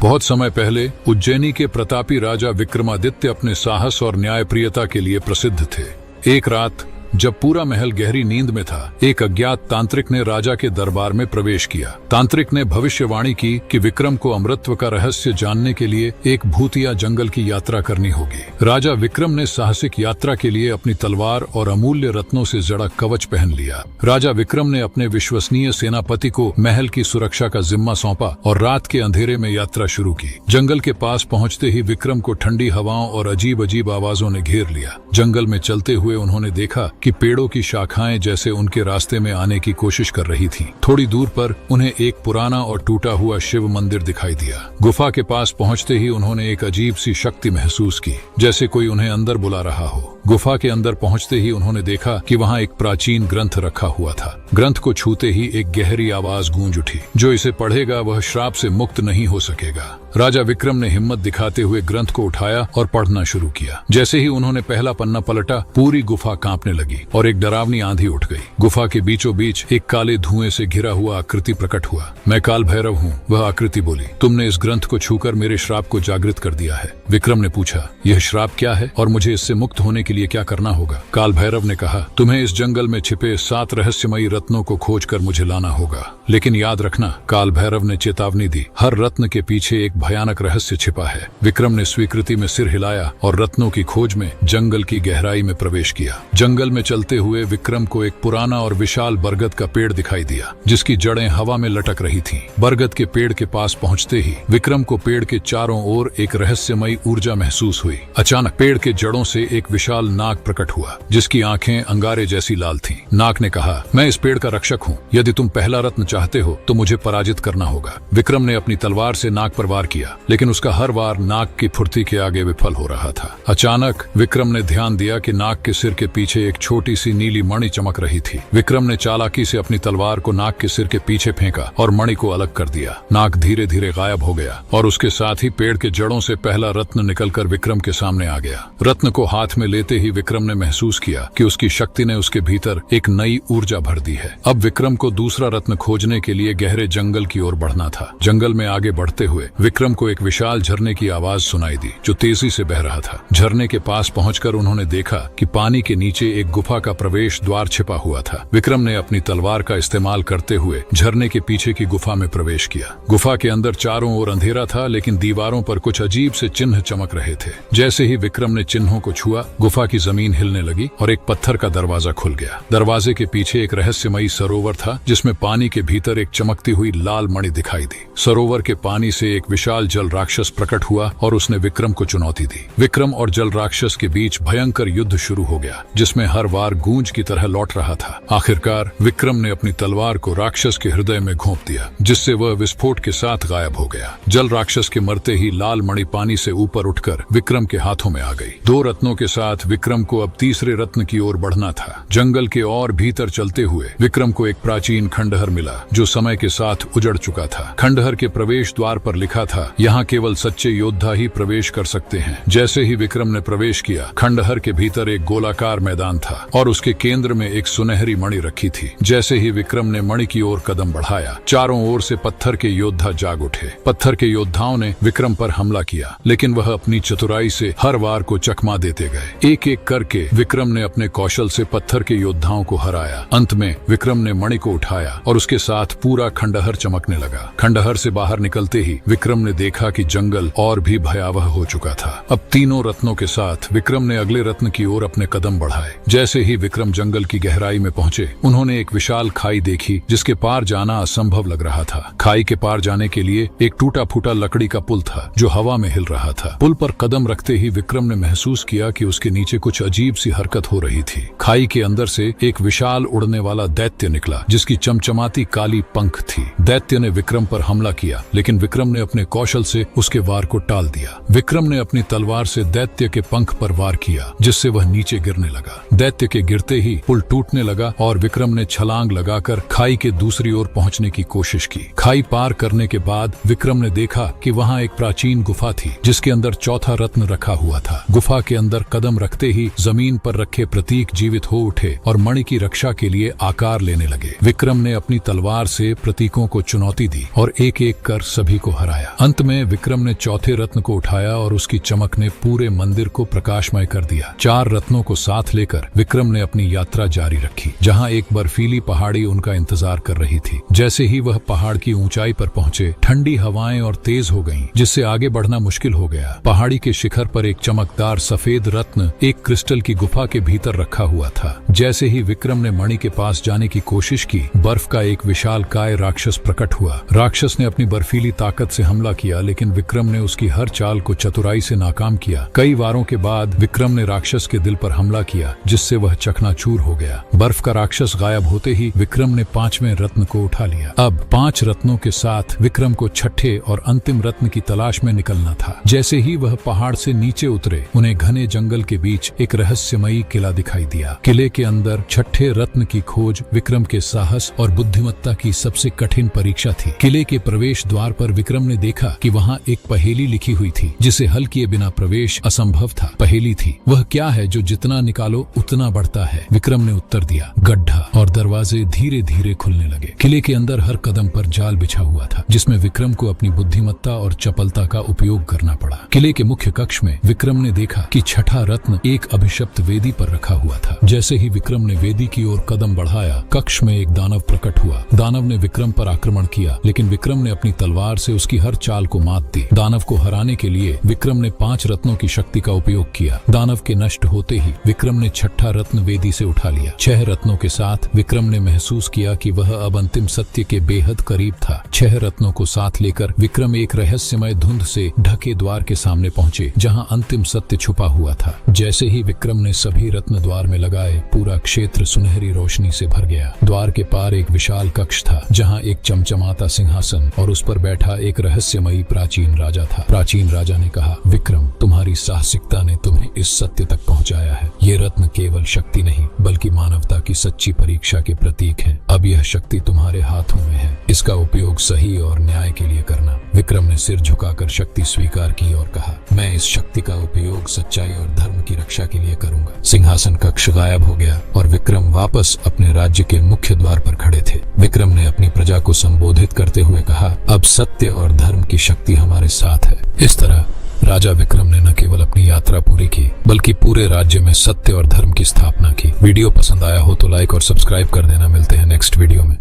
बहुत समय पहले उज्जैनी के प्रतापी राजा विक्रमादित्य अपने साहस और न्यायप्रियता के लिए प्रसिद्ध थे। एक रात जब पूरा महल गहरी नींद में था, एक अज्ञात तांत्रिक ने राजा के दरबार में प्रवेश किया। तांत्रिक ने भविष्यवाणी की कि विक्रम को अमृतत्व का रहस्य जानने के लिए एक भूतिया जंगल की यात्रा करनी होगी। राजा विक्रम ने साहसिक यात्रा के लिए अपनी तलवार और अमूल्य रत्नों से जड़ा कवच पहन लिया। राजा विक्रम ने अपने विश्वसनीय सेनापति को महल की सुरक्षा का जिम्मा सौंपा और रात के अंधेरे में यात्रा शुरू की। जंगल के पास पहुंचते ही विक्रम को ठंडी हवाओं और अजीब अजीब आवाजों ने घेर लिया। जंगल में चलते हुए उन्होंने देखा कि पेड़ों की शाखाएं जैसे उनके रास्ते में आने की कोशिश कर रही थीं। थोड़ी दूर पर उन्हें एक पुराना और टूटा हुआ शिव मंदिर दिखाई दिया। गुफा के पास पहुंचते ही उन्होंने एक अजीब सी शक्ति महसूस की, जैसे कोई उन्हें अंदर बुला रहा हो। गुफा के अंदर पहुंचते ही उन्होंने देखा कि वहां एक प्राचीन ग्रंथ रखा हुआ था। ग्रंथ को छूते ही एक गहरी आवाज गूंज उठी, जो इसे पढ़ेगा वह श्राप से मुक्त नहीं हो सकेगा। राजा विक्रम ने हिम्मत दिखाते हुए ग्रंथ को उठाया और पढ़ना शुरू किया। जैसे ही उन्होंने पहला पन्ना पलटा, पूरी गुफा कांपने लगी और एक डरावनी आंधी उठ गई। गुफा के बीचों बीच एक काले धुएं से घिरा हुआ आकृति प्रकट हुआ। मैं काल भैरव हूँ, वह आकृति बोली। तुमने इस ग्रंथ को छूकर मेरे श्राप को जागृत कर दिया है। विक्रम ने पूछा, यह श्राप क्या है और मुझे इससे मुक्त होने के लिए क्या करना होगा? काल भैरव ने कहा, तुम्हें इस जंगल में छिपे 7 रहस्यमयी रत्नों को खोजकर मुझे लाना होगा, लेकिन याद रखना, काल भैरव ने चेतावनी दी, हर रत्न के पीछे एक भयानक रहस्य छिपा है। विक्रम ने स्वीकृति में सिर हिलाया और रत्नों की खोज में जंगल की गहराई में प्रवेश किया। जंगल में चलते हुए विक्रम को एक पुराना और विशाल बरगद का पेड़ दिखाई दिया, जिसकी जड़ें हवा में लटक रही थीं। बरगद के पेड़ के पास पहुंचते ही विक्रम को पेड़ के चारों ओर एक रहस्यमयी ऊर्जा महसूस हुई। अचानक पेड़ के जड़ों से एक विशाल नाग प्रकट हुआ, जिसकी आंखें अंगारे जैसी लाल थीं। नाग ने कहा, मैं इस पेड़ का रक्षक हूँ। यदि तुम पहला रत्न चाहते हो तो मुझे पराजित करना होगा। विक्रम ने अपनी तलवार से नाग पर वार किया, लेकिन उसका हर वार नाग की फुर्ती के आगे विफल हो रहा था। अचानक विक्रम ने ध्यान दिया कि नाग के सिर के पीछे एक छोटी सी नीली मणि चमक रही थी। विक्रम ने चालाकी से अपनी तलवार को नाग के सिर के पीछे फेंका और मणि को अलग कर दिया। नाग धीरे धीरे गायब हो गया और उसके साथ ही पेड़ के जड़ों से पहला रत्न निकलकर विक्रम के सामने आ गया। रत्न को हाथ में लेते ही विक्रम ने महसूस किया कि उसकी शक्ति ने उसके भीतर एक नई ऊर्जा भर दी है। अब विक्रम को दूसरा रत्न खोजने के लिए गहरे जंगल की ओर बढ़ना था। जंगल में आगे बढ़ते हुए विक्रम को एक विशाल झरने की आवाज सुनाई दी, जो तेजी से बह रहा था। झरने के पास पहुंचकर उन्होंने देखा कि पानी के नीचे एक गुफा का प्रवेश द्वार छिपा हुआ था। विक्रम ने अपनी तलवार का इस्तेमाल करते हुए झरने के पीछे की गुफा में प्रवेश किया। गुफा के अंदर चारों ओर अंधेरा था, लेकिन दीवारों पर कुछ अजीब से चिन्ह चमक रहे थे। जैसे ही विक्रम ने चिन्हों को छुआ, गुफा की जमीन हिलने लगी और एक पत्थर का दरवाजा खुल गया। दरवाजे के पीछे एक रहस्यमयी सरोवर था, जिसमें पानी के भीतर एक चमकती हुई लाल मणि दिखाई दी। सरोवर के पानी से एक विशाल जल राक्षस प्रकट हुआ और उसने विक्रम को चुनौती दी। विक्रम और जल राक्षस के बीच भयंकर युद्ध शुरू हो गया, जिसमें हर वार गूंज की तरह लौट रहा था। आखिरकार विक्रम ने अपनी तलवार को राक्षस के हृदय में घोंप दिया, जिससे वह विस्फोट के साथ गायब हो गया। जल राक्षस के मरते ही लाल मणि पानी से ऊपर उठकर विक्रम के हाथों में आ गई। 2 रत्नों के साथ विक्रम को अब तीसरे रत्न की ओर बढ़ना था। जंगल के और भीतर चलते हुए विक्रम को एक प्राचीन खंडहर मिला, जो समय के साथ उजड़ चुका था। खंडहर के प्रवेश द्वार पर लिखा था, यहाँ केवल सच्चे योद्धा ही प्रवेश कर सकते हैं। जैसे ही विक्रम ने प्रवेश किया, खंडहर के भीतर एक गोलाकार मैदान था और उसके केंद्र में एक सुनहरी मणि रखी थी। जैसे ही विक्रम ने मणि की ओर कदम बढ़ाया, चारों ओर से पत्थर के योद्धा जाग उठे। पत्थर के योद्धाओं ने विक्रम पर हमला किया, लेकिन वह अपनी चतुराई से हर वार को चकमा देते गए। एक एक करके विक्रम ने अपने कौशल से पत्थर के योद्धाओं को हराया। अंत में विक्रम ने मणि को उठाया और उसके साथ पूरा खंडहर चमकने लगा। खंडहर से बाहर निकलते ही विक्रम ने देखा कि जंगल और भी भयावह हो चुका था। अब तीनों रत्नों के साथ विक्रम ने अगले रत्न की ओर अपने कदम बढ़ाए। जैसे ही विक्रम जंगल की गहराई में पहुंचे, उन्होंने एक विशाल खाई देखी, जिसके पार जाना असंभव लग रहा था। खाई के पार जाने के लिए एक टूटा फूटा लकड़ी का पुल था, जो हवा में हिल रहा था। पुल पर कदम रखते ही विक्रम ने महसूस किया कि उसके नीचे कुछ अजीब सी हरकत हो रही थी। खाई के अंदर से एक विशाल उड़ने वाला दैत्य निकला, जिसकी चमचमाती काली पंख थी। दैत्य ने विक्रम पर हमला किया, लेकिन विक्रम ने अपने कौशल से उसके वार को टाल दिया। विक्रम ने अपनी तलवार से दैत्य के पंख पर वार किया, जिससे वह नीचे गिरने लगा। दैत्य के गिरते ही पुल टूटने लगा और विक्रम ने छलांग लगाकर खाई के दूसरी ओर पहुंचने की कोशिश की। खाई पार करने के बाद विक्रम ने देखा कि वहां एक प्राचीन गुफा थी, जिसके अंदर चौथा रत्न रखा हुआ था। गुफा के अंदर कदम रखते ही जमीन पर रखे प्रतीक जीवित हो उठे और मणि की रक्षा के लिए आकार आकार लेने लगे। विक्रम ने अपनी तलवार से प्रतीकों को चुनौती दी और एक एक कर सभी को हराया। अंत में विक्रम ने चौथे रत्न को उठाया और उसकी चमक ने पूरे मंदिर को प्रकाशमय कर दिया। 4 रत्नों को साथ लेकर विक्रम ने अपनी यात्रा जारी रखी, जहाँ एक बर्फीली पहाड़ी उनका इंतजार कर रही थी। जैसे ही वह पहाड़ की ऊंचाई पर पहुंचे, ठंडी हवाएं और तेज हो गईं, जिससे आगे बढ़ना मुश्किल हो गया। पहाड़ी के शिखर पर एक चमकदार सफेद रत्न एक क्रिस्टल की गुफा के भीतर रखा हुआ था। जैसे ही विक्रम ने मणि के पास जाने की कोशिश की, बर्फ का एक विशालकाय राक्षस प्रकट हुआ। राक्षस ने अपनी बर्फीली ताकत से हमला किया, लेकिन विक्रम ने उसकी हर चाल को चतुराई से नाकाम किया। कई वारों के बाद विक्रम ने राक्षस के दिल पर हमला किया, जिससे वह चकनाचूर हो गया। बर्फ का राक्षस गायब होते ही विक्रम ने 5वें रत्न को उठा लिया। अब 5 रत्नों के साथ विक्रम को छठे और अंतिम रत्न की तलाश में निकलना था। जैसे ही वह पहाड़ से नीचे उतरे, उन्हें घने जंगल के बीच एक रहस्यमयी किला दिखाई दिया। किले के अंदर छठे रत्न की खोज विक्रम के साहस और बुद्धिमत्ता की सबसे कठिन परीक्षा थी। किले के प्रवेश द्वार पर विक्रम ने देखा कि वहाँ एक पहेली लिखी हुई थी, जिसे हल किए बिना प्रवेश असंभव था। पहेली थी, वह क्या है जो जितना निकालो उतना बढ़ता है? विक्रम ने उत्तर दिया, गड्ढा। और दरवाजे धीरे धीरे खुलने लगे। किले के अंदर हर कदम पर जाल बिछा हुआ था, जिसमें विक्रम को अपनी बुद्धिमत्ता और चपलता का उपयोग करना पड़ा। किले के मुख्य कक्ष में विक्रम ने देखा कि छठा रत्न एक अभिशप्त वेदी पर रखा हुआ था। जैसे ही विक्रम ने वेदी की ओर कदम बढ़ाया, कक्ष में एक दानव प्रकट हुआ। दानव ने विक्रम पर आक्रमण किया, लेकिन विक्रम ने अपनी तलवार से उसकी हर चाल को मात दी। दानव को हराने के लिए विक्रम ने 5 रत्नों की शक्ति का उपयोग किया। दानव के नष्ट होते ही विक्रम ने छठा रत्न वेदी से उठा लिया। 6 रत्नों के साथ विक्रम ने महसूस किया कि वह अब अंतिम सत्य के बेहद करीब था। 6 रत्नों को साथ लेकर विक्रम एक रहस्यमय धुंध से ढके द्वार के सामने पहुंचे, जहां अंतिम सत्य छुपा हुआ था। जैसे ही विक्रम ने सभी रत्न द्वार में लगाए, पूरा क्षेत्र सुनहरी रोशनी से भर गया। द्वार के पार एक विशाल कक्ष था, जहां एक चमचमाता सिंहासन और उस पर बैठा एक रहस्यमयी प्राचीन राजा था। प्राचीन राजा ने कहा, विक्रम, तुम्हारी साहसिकता ने तुम्हें इस सत्य तक पहुंचाया है। ये रत्न केवल शक्ति नहीं, बल्कि मानवता की सच्ची परीक्षा के प्रतीक है। अब यह शक्ति तुम्हारे हाथों में है, इसका उपयोग सही और न्याय के लिए करना। विक्रम ने सिर झुकाकर शक्ति स्वीकार की और कहा, मैं इस शक्ति का उपयोग सच्चाई और धर्म की रक्षा के लिए करूंगा। सिंहासन कक्ष गायब हो गया और विक्रम वापस अपने राज्य के मुख्य द्वार पर खड़े थे। विक्रम ने अपनी प्रजा को संबोधित करते हुए कहा, अब सत्य और धर्म की शक्ति हमारे साथ है। इस तरह राजा विक्रम ने न केवल अपनी यात्रा पूरी की, बल्कि पूरे राज्य में सत्य और धर्म की स्थापना की। वीडियो पसंद आया हो तो लाइक और सब्सक्राइब कर देना। मिलते हैं नेक्स्ट वीडियो में।